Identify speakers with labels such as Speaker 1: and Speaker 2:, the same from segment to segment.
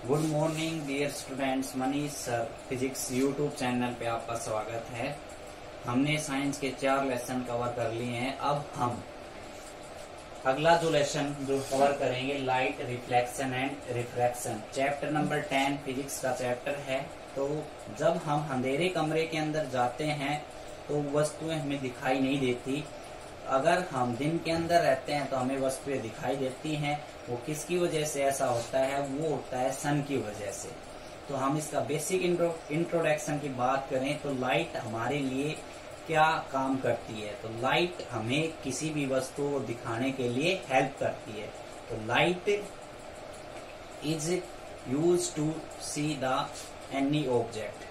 Speaker 1: Good morning dear students, Manish sir physics YouTube channel पे आपका स्वागत है। हमने साइंस के 4 लेसन कवर कर लिए हैं। अब हम अगला जो लेसन जो कवर करेंगे, light reflection and refraction, chapter number 10 physics का चैप्टर है। तो जब हम अंधेरे कमरे के अंदर जाते हैं तो वस्तुएं हमें दिखाई नहीं देती। अगर हम दिन के अंदर रहते हैं तो हमें वस्तुएं दिखाई देती हैं। वो किसकी वजह से ऐसा होता है? वो होता है सन की वजह से। तो हम इसका बेसिक इंट्रोडक्शन की बात करें तो लाइट हमारे लिए क्या काम करती है। तो लाइट हमें किसी भी वस्तु को दिखाने के लिए हेल्प करती है। तो light is use to see the any object.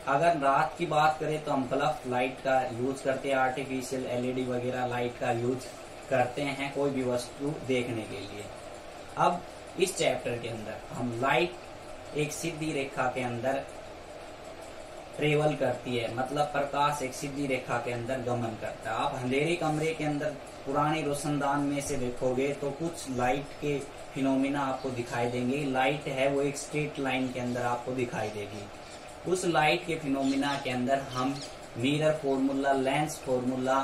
Speaker 1: अगर रात की बात करें तो हम बल्ब लाइट का यूज करते हैं, आर्टिफिशियल एलईडी वगैरह लाइट का यूज करते हैं कोई भी वस्तु देखने के लिए। अब इस चैप्टर के अंदर हम लाइट एक सीधी रेखा के अंदर ट्रेवल करती है, मतलब प्रकाश एक सीधी रेखा के अंदर गमन करता है। आप अंधेरे कमरे के अंदर पुरानी रोशनदान में से देखोगे तो कुछ लाइट के फिनोमिना आपको दिखाई देंगे। लाइट है वो एक स्ट्रेट लाइन के अंदर आपको दिखाई देगी। उस लाइट के फिनोमिना के अंदर हम मिरर फॉर्मूला, लेंस फॉर्मूला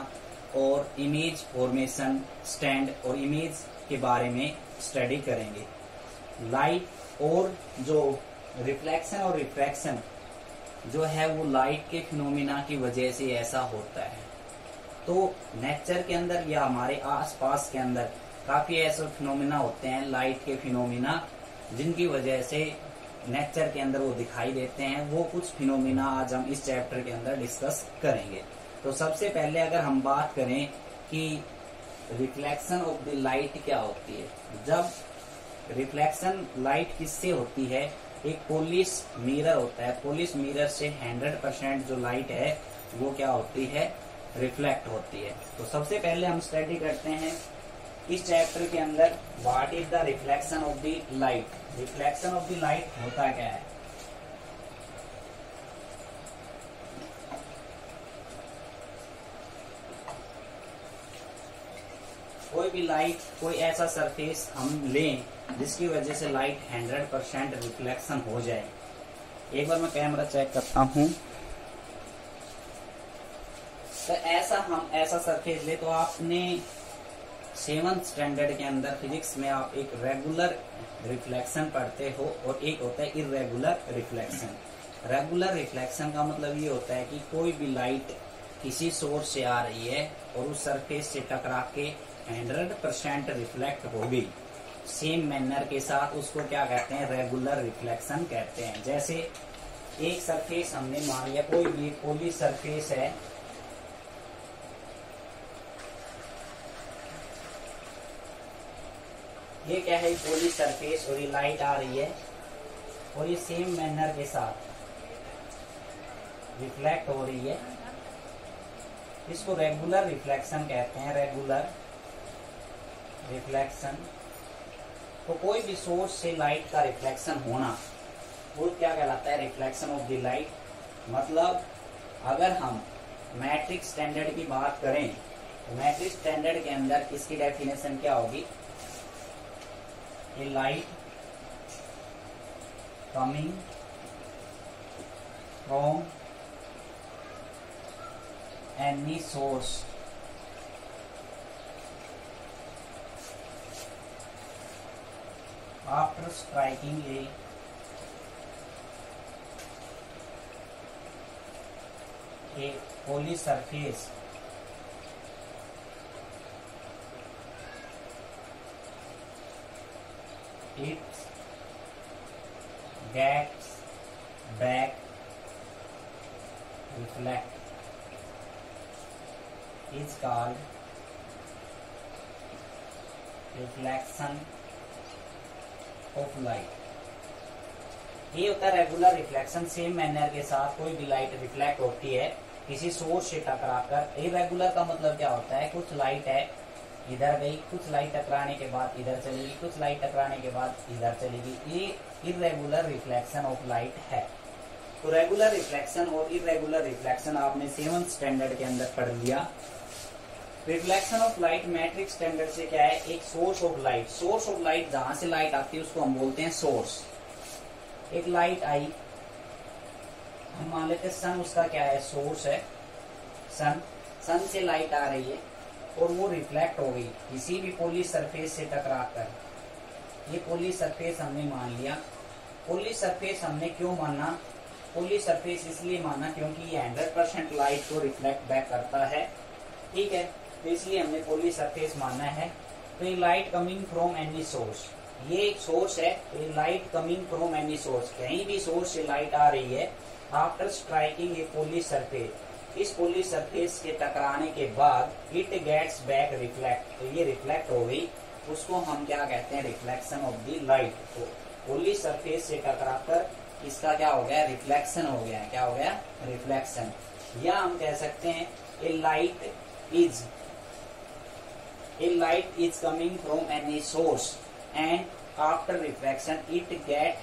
Speaker 1: और इमेज फॉर्मेशन स्टैंड और इमेज के बारे में स्टडी करेंगे। लाइट और जो रिफ्लेक्शन और रिफ्रैक्शन जो है वो लाइट के फिनोमिना की वजह से ऐसा होता है। तो नेचर के अंदर या हमारे आसपास के अंदर काफी ऐसे फिनोमिना होते हैं, लाइट के फिनोमिना, जिनकी वजह से नेचर के अंदर वो दिखाई देते हैं। वो कुछ फिनोमिना आज हम इस चैप्टर के अंदर डिस्कस करेंगे। तो सबसे पहले अगर हम बात करें कि रिफ्लेक्शन ऑफ द लाइट क्या होती है। जब रिफ्लेक्शन लाइट किससे होती है? एक पॉलिश मिरर होता है, पॉलिश मिरर से 100% जो लाइट है वो क्या होती है? रिफ्लेक्ट होती है। तो सबसे पहले हम स्टडी करते हैं इस चैप्टर के अंदर what is the reflection of the light. Reflection of the light होता क्या है? कोई भी लाइट, कोई ऐसा सरफेस हम लें जिसकी वजह से लाइट 100% रिफ्लेक्शन हो जाए। एक बार मैं कैमरा चेक करता हूं। तो ऐसा सरफेस ले तो आपने 7th स्टैंडर्ड के अंदर फिजिक्स में आप एक रेगुलर रिफ्लेक्शन पढ़ते हो और एक होता है इर्रेगुलर रिफ्लेक्शन। रेगुलर रिफ्लेक्शन का मतलब ये होता है कि कोई भी लाइट किसी सोर्स से आ रही है और उस सरफेस से टकरा के 100% रिफ्लेक्ट हो गई सेम मैनर के साथ, उसको क्या कहते हैं? रेगुलर रिफ्लेक्शन कहते हैं। जैसे एक सरफेस हमने मान लिया, कोई भी पॉलिश सरफेस है, ये क्या है? पॉलिश सरफेस और ये लाइट आ रही है और ये सेम मैनर के साथ रिफ्लेक्ट हो रही है। इसको रेगुलर रिफ्लेक्शन कहते हैं, रेगुलर रिफ्लेक्शन। तो कोई भी सोर्स से लाइट का रिफ्लेक्शन होना वो क्या कहलाता है? Reflection of the light. मतलब अगर हम मैट्रिक स्टैंडर्ड की बात करें तो मैट्रिक स्टैंडर्ड के अंदर इसकी डेफिनेशन क्या होगी? A light coming from any source after striking a polished surface it gets back reflect is called reflection of light। ये होता है रेगुलर रिफ्लेक्शन। सेम मैनर के साथ कोई भी लाइट रिफ्लेक्ट होती है किसी सोर्स से टकराकर। इर्रेगुलर का मतलब क्या होता है? कुछ लाइट है इधर गई, कुछ लाइट टकराने के बाद इधर चलेगी, कुछ लाइट टकराने के बाद इधर चलेगी। ये इर्रेगुलर रिफ्लेक्शन ऑफ लाइट है। तो रेगुलर रिफ्लेक्शन और इर्रेगुलर रिफ्लेक्शन आपने 7th स्टैंडर्ड के अंदर पढ़ लिया। Reflection of light matric standard से क्या है? एक source of light. Source of light, जहां से लाइट आती है उसको हम बोलते हैं सोर्स। एक लाइट आई, हम मान लेते सन उसका क्या है, सोर्स है। सन से लाइट आ रही है और वो रिफ्लेक्ट हो गई किसी भी पॉलिश सरफेस से टकराकर। ये पॉलिश सरफेस हमने मान लिया। पॉलिश सरफेस हमने क्यों माना, पॉलिश सरफेस इसलिए माना क्योंकि ये 100% लाइट को रिफ्लेक्ट बैक करता है, ठीक है, तो इसलिए हमने पॉलिश सरफेस माना है। तो ये light coming from any source, ये एक सोर्स है, तो ये light coming from any source, कहीं भी सोर्स से लाइट आ रही है आफ्टर स्ट्राइकिंग ए पॉलिश सरफेस, इस पॉलिश सरफेस के टकराने के बाद इट गेट्स बैक रिफ्लेक्ट, तो ये रिफ्लेक्ट हो गई, उसको हम क्या कहते हैं, रिफ्लेक्शन ऑफ द लाइट। तो पॉलिश सरफेस से टकराकर इसका क्या हो गया, रिफ्लेक्शन हो गया, क्या हो गया, रिफ्लेक्शन। या हम कह सकते हैं a light is coming from any source and after reflection it get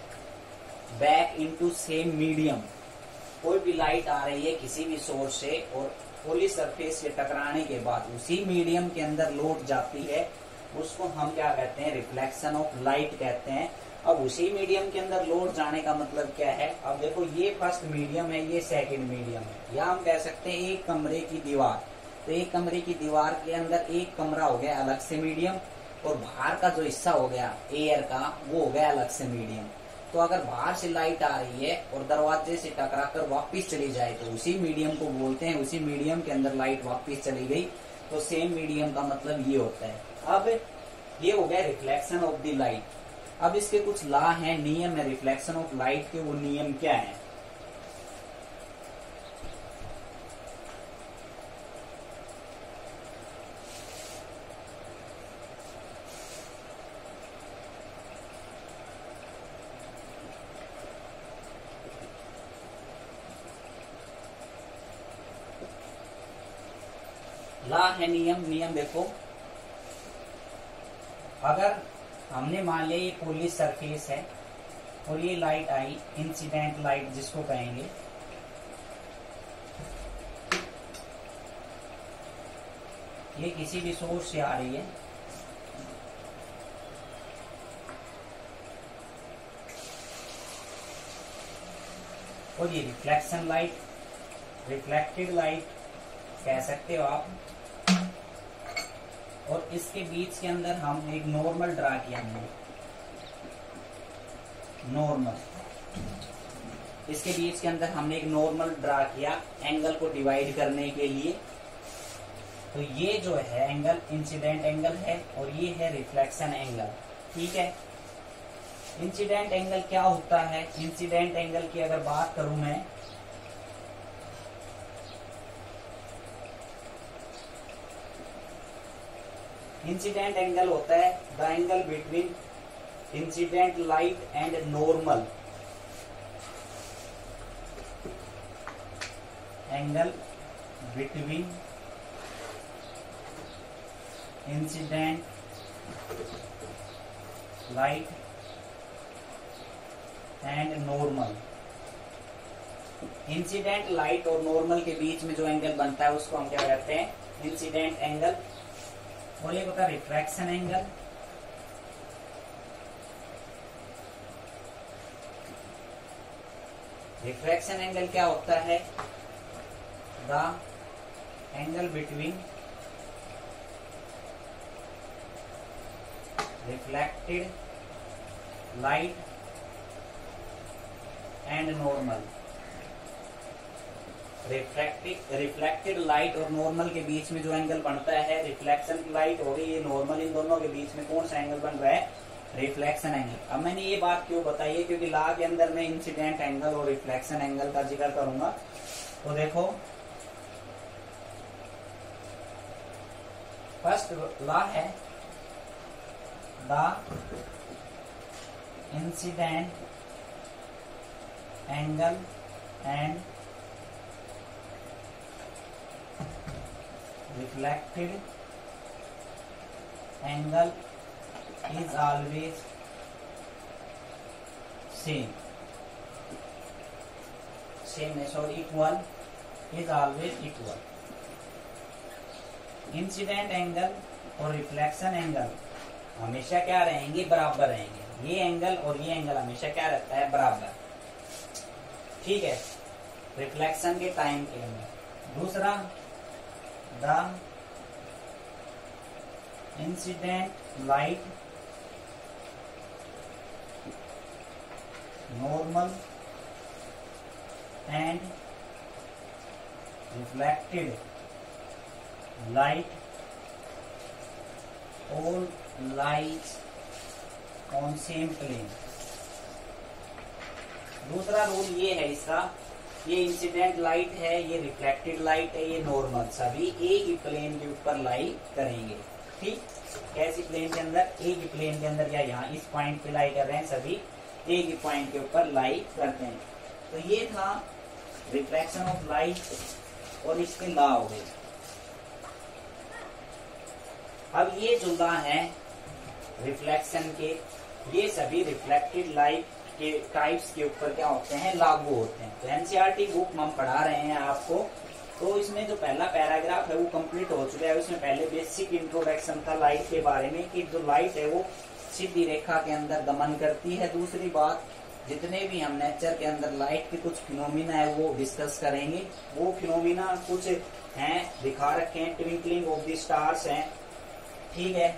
Speaker 1: back into same medium. कोई भी लाइट आ रही है किसी भी सोर्स से और पॉलिश सरफेस से टकराने के बाद उसी मीडियम के अंदर लौट जाती है, उसको हम क्या कहते हैं, रिफ्लेक्शन ऑफ लाइट कहते हैं। अब उसी मीडियम के अंदर लौट जाने का मतलब क्या है, अब देखो ये फर्स्ट मीडियम है, ये सेकंड मीडियम है, या हम कह सकते हैं एक कमरे की दीवार, तो एक कमरे की दीवार के अंदर एक कमरा हो गया अलग से मीडियम और बाहर का जो हिस्सा हो गया एयर का वो हो गया अलग से मीडियम। तो अगर बाहर से लाइट आ रही है और दरवाजे से टकराकर वापस चली जाए तो उसी मीडियम को बोलते हैं, उसी मीडियम के अंदर लाइट वापस चली गई तो सेम मीडियम का मतलब ये होता है। अब ये हो गया रिफ्लेक्शन ऑफ द लाइट। अब इसके कुछ लॉ हैं, नियम है रिफ्लेक्शन ऑफ लाइट के, वो नियम क्या है। लॉ है, नियम देखो, अगर हमने मान लिया ये पॉलिश सरफेस है और ये लाइट आई, इंसिडेंट लाइट जिसको कहेंगे, ये किसी भी सोर्स से आ रही है, और ये रिफ्लेक्शन लाइट, रिफ्लेक्टेड लाइट कह सकते हो आप, और इसके बीच के अंदर हम एक नॉर्मल ड्रा किया हमने, नॉर्मल, इसके बीच के अंदर हमने एक नॉर्मल ड्रा किया एंगल को डिवाइड करने के लिए। तो ये जो है एंगल इंसिडेंट एंगल है और ये है रिफ्लेक्शन एंगल, ठीक है। इंसिडेंट एंगल क्या होता है, इंसिडेंट एंगल की अगर बात करूं मैं, इंसिडेंट एंगल होता है the angle between incident light and normal, angle between incident light and normal. Incident light और नॉर्मल के बीच में जो एंगल बनता है उसको हम क्या कहते हैं, इंसिडेंट एंगल। और ये होता है रिफ्रैक्शन एंगल, रिफ्रैक्शन एंगल क्या होता है, the angle between reflected light and normal. Reflected light और नॉर्मल के बीच में जो एंगल बनता है, रिफ्लेक्शन लाइट हो गई, ये नॉर्मल, इन दोनों के बीच में कौन सा एंगल बन रहा है, रिफ्लेक्शन एंगल। अब मैंने ये बात क्यों बताई है, क्योंकि लॉ के अंदर मैं इंसिडेंट एंगल और रिफ्लेक्शन एंगल का जिक्र करूंगा। तो देखो फर्स्ट लॉ है the incident angle and reflected angle is always same equal, is always equal। Incident angle और रिफ्लेक्शन एंगल हमेशा क्या रहेंगे, बराबर रहेंगे। ये एंगल और ये एंगल हमेशा क्या रहता है, बराबर। ठीक है, रिफ्लेक्शन के टाइम के अंदर। दूसरा, the incident light normal and reflected light all lies on same plane। दूसरा रूल ये है इसका, ये इंसिडेंट लाइट है, ये रिफ्लेक्टेड लाइट है, ये नॉर्मल, सभी एक ही प्लेन के ऊपर लाई करेंगे। ठीक, कैसी प्लेन के अंदर? एक ही प्लेन के अंदर, या यहाँ इस पॉइंट पे लाई कर रहे हैं, सभी एक ही पॉइंट के ऊपर लाई करते हैं। तो ये था रिफ्लेक्शन ऑफ लाइट और इसके लॉ हो गए। अब ये जो लॉ है रिफ्लेक्शन के, ये सभी रिफ्लेक्टेड लाइट के टाइप्स के ऊपर क्या होते हैं? लागू होते हैं। तो एनसीईआरटी बुक हम पढ़ा रहे हैं आपको, तो इसमें जो पहला पैराग्राफ है वो कंप्लीट हो चुका है। उसमें पहले बेसिक इंट्रोडक्शन था लाइट के बारे में, कि जो लाइट है वो सीधी रेखा के अंदर गमन करती है। दूसरी बात, जितने भी हम नेचर के अंदर लाइट के कुछ फिनोमिना है वो डिस्कस करेंगे। वो फिनोमिना कुछ हैं, दिखा रखे हैं, ट्विंकलिंग ऑफ द स्टार्स हैं, ठीक है,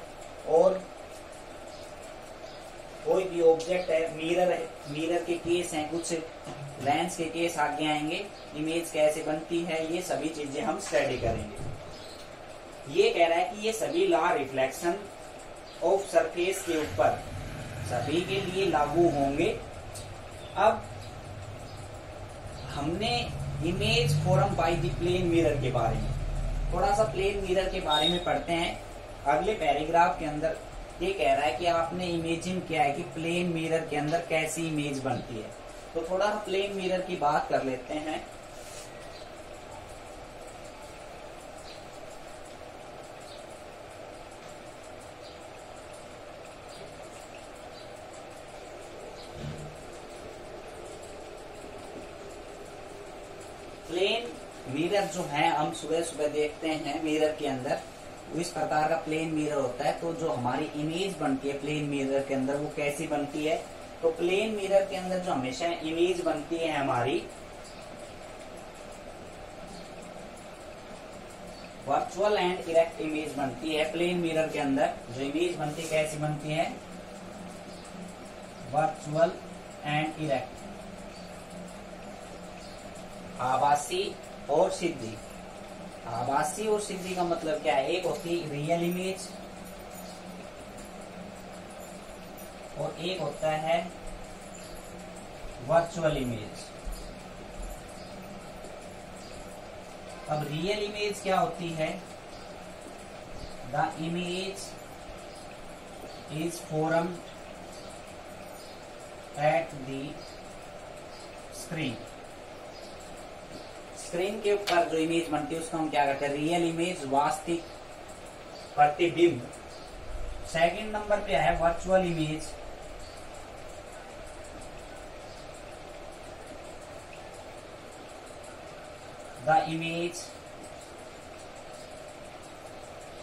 Speaker 1: और कोई भी ऑब्जेक्ट है, मिरर है, मिरर के केस हैं, कुछ लेंस के केस आगे आएंगे, इमेज कैसे बनती है, ये सभी चीजें हम स्टडी करेंगे। ये कह रहा है कि ये सभी लॉ रिफ्लेक्शन ऑफ सरफेस के ऊपर सभी के लिए लागू होंगे। अब हमने image form by the plane mirror के बारे में थोड़ा सा प्लेन मिरर के बारे में पढ़ते हैं। अगले पैराग्राफ के अंदर ये कह रहा है कि आपने इमेजिन किया है कि प्लेन मिरर के अंदर कैसी इमेज बनती है। तो थोड़ा प्लेन मिरर की बात कर लेते हैं। प्लेन मिरर जो है, हम सुबह सुबह देखते हैं मिरर के अंदर, इस प्रकार का प्लेन मिरर होता है। तो जो हमारी इमेज बनती है प्लेन मिरर के अंदर वो कैसी बनती है? तो प्लेन मिरर के अंदर जो हमेशा इमेज बनती है हमारी, वर्चुअल एंड इरेक्ट इमेज बनती है। प्लेन मिरर के अंदर जो इमेज बनती है कैसी बनती है? वर्चुअल एंड इरेक्ट, आभासी और सिद्धि। आभासी और सिद्धि का मतलब क्या है? एक होती है रियल इमेज और एक होता है वर्चुअल इमेज। अब रियल इमेज क्या होती है? The image is formed at the screen. Screen के ऊपर जो इमेज बनती है उसको हम क्या कहते हैं? रियल इमेज, वास्तविक प्रतिबिंब। सेकंड नंबर पे है virtual image. The image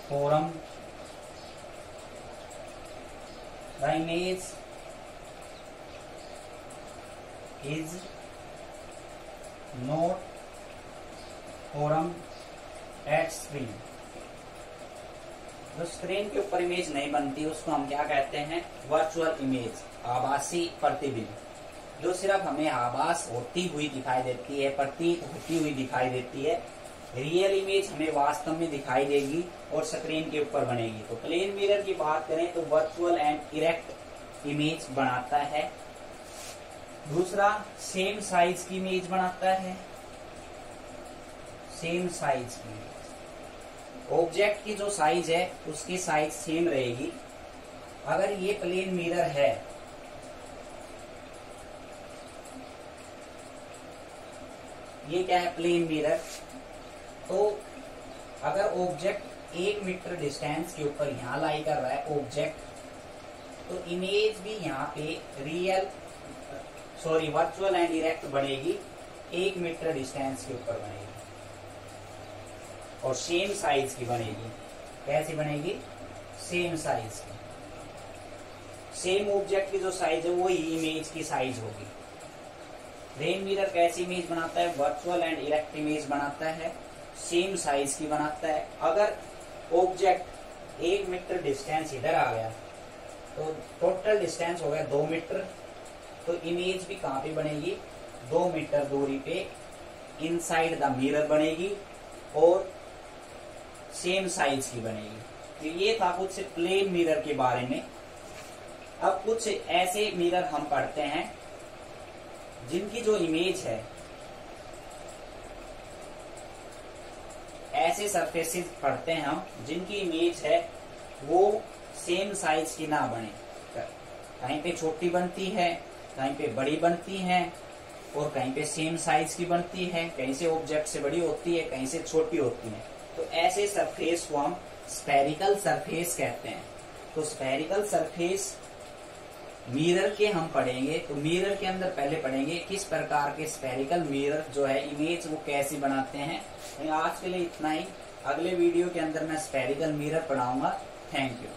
Speaker 1: form, the image is not form at screen. जो स्क्रीन के ऊपर इमेज नहीं बनती उसको हम क्या कहते हैं? वर्चुअल इमेज, आभासी प्रतिबिंब, जो सिर्फ हमें आभास होती हुई दिखाई देती है, प्रतीत होती हुई दिखाई देती है। रियल इमेज हमें वास्तव में दिखाई देगी और स्क्रीन के ऊपर बनेगी। तो प्लेन मिरर की बात करें तो वर्चुअल एंड इरेक्ट इमेज बनाता है। दूसरा, सेम साइज की इमेज बनाता है। सेम साइज की, ऑब्जेक्ट की जो साइज है उसकी साइज सेम रहेगी। अगर ये प्लेन मिरर है ये क्या है? Plane mirror. तो अगर ऑब्जेक्ट 1 मीटर डिस्टेंस के ऊपर यहां लाई कर रहा है ऑब्जेक्ट, तो इमेज भी यहाँ पे वर्चुअल एंड इरेक्ट बनेगी, 1 मीटर डिस्टेंस के ऊपर बनेगी और सेम साइज की बनेगी। कैसी बनेगी? सेम साइज की। सेम ऑब्जेक्ट की जो साइज है वही इमेज की साइज होगी। प्लेन मिरर कैसी इमेज बनाता है, वर्चुअल एंड इरेक्ट इमेज बनाता है, सेम साइज की बनाता है। अगर ऑब्जेक्ट 1 मीटर डिस्टेंस इधर आ गया तो टोटल डिस्टेंस हो गया 2 मीटर, तो इमेज भी कहां पे बनेगी, 2 मीटर दूरी पे इनसाइड द मिरर बनेगी और सेम साइज की बनेगी। तो ये था कुछ प्लेन मिरर के बारे में। अब कुछ ऐसे मिरर हम पढ़ते हैं जिनकी जो इमेज है, ऐसे सरफेसेस पढ़ते हैं हम जिनकी इमेज है वो सेम साइज की ना बने, कहीं पे छोटी बनती है, कहीं पे बड़ी बनती है और कहीं पे सेम साइज की बनती है, कहीं से ऑब्जेक्ट से बड़ी होती है, कहीं से छोटी होती है। तो ऐसे सरफेस को हम स्फेरिकल सरफेस कहते हैं। तो स्फेरिकल सरफेस मिरर के हम पढ़ेंगे। तो मिरर के अंदर पहले पढ़ेंगे किस प्रकार के स्फेरिकल मिरर जो है इमेज वो कैसे बनाते हैं। आज के लिए इतना ही, अगले वीडियो के अंदर मैं स्फेरिकल मिरर पढ़ाऊंगा। Thank you.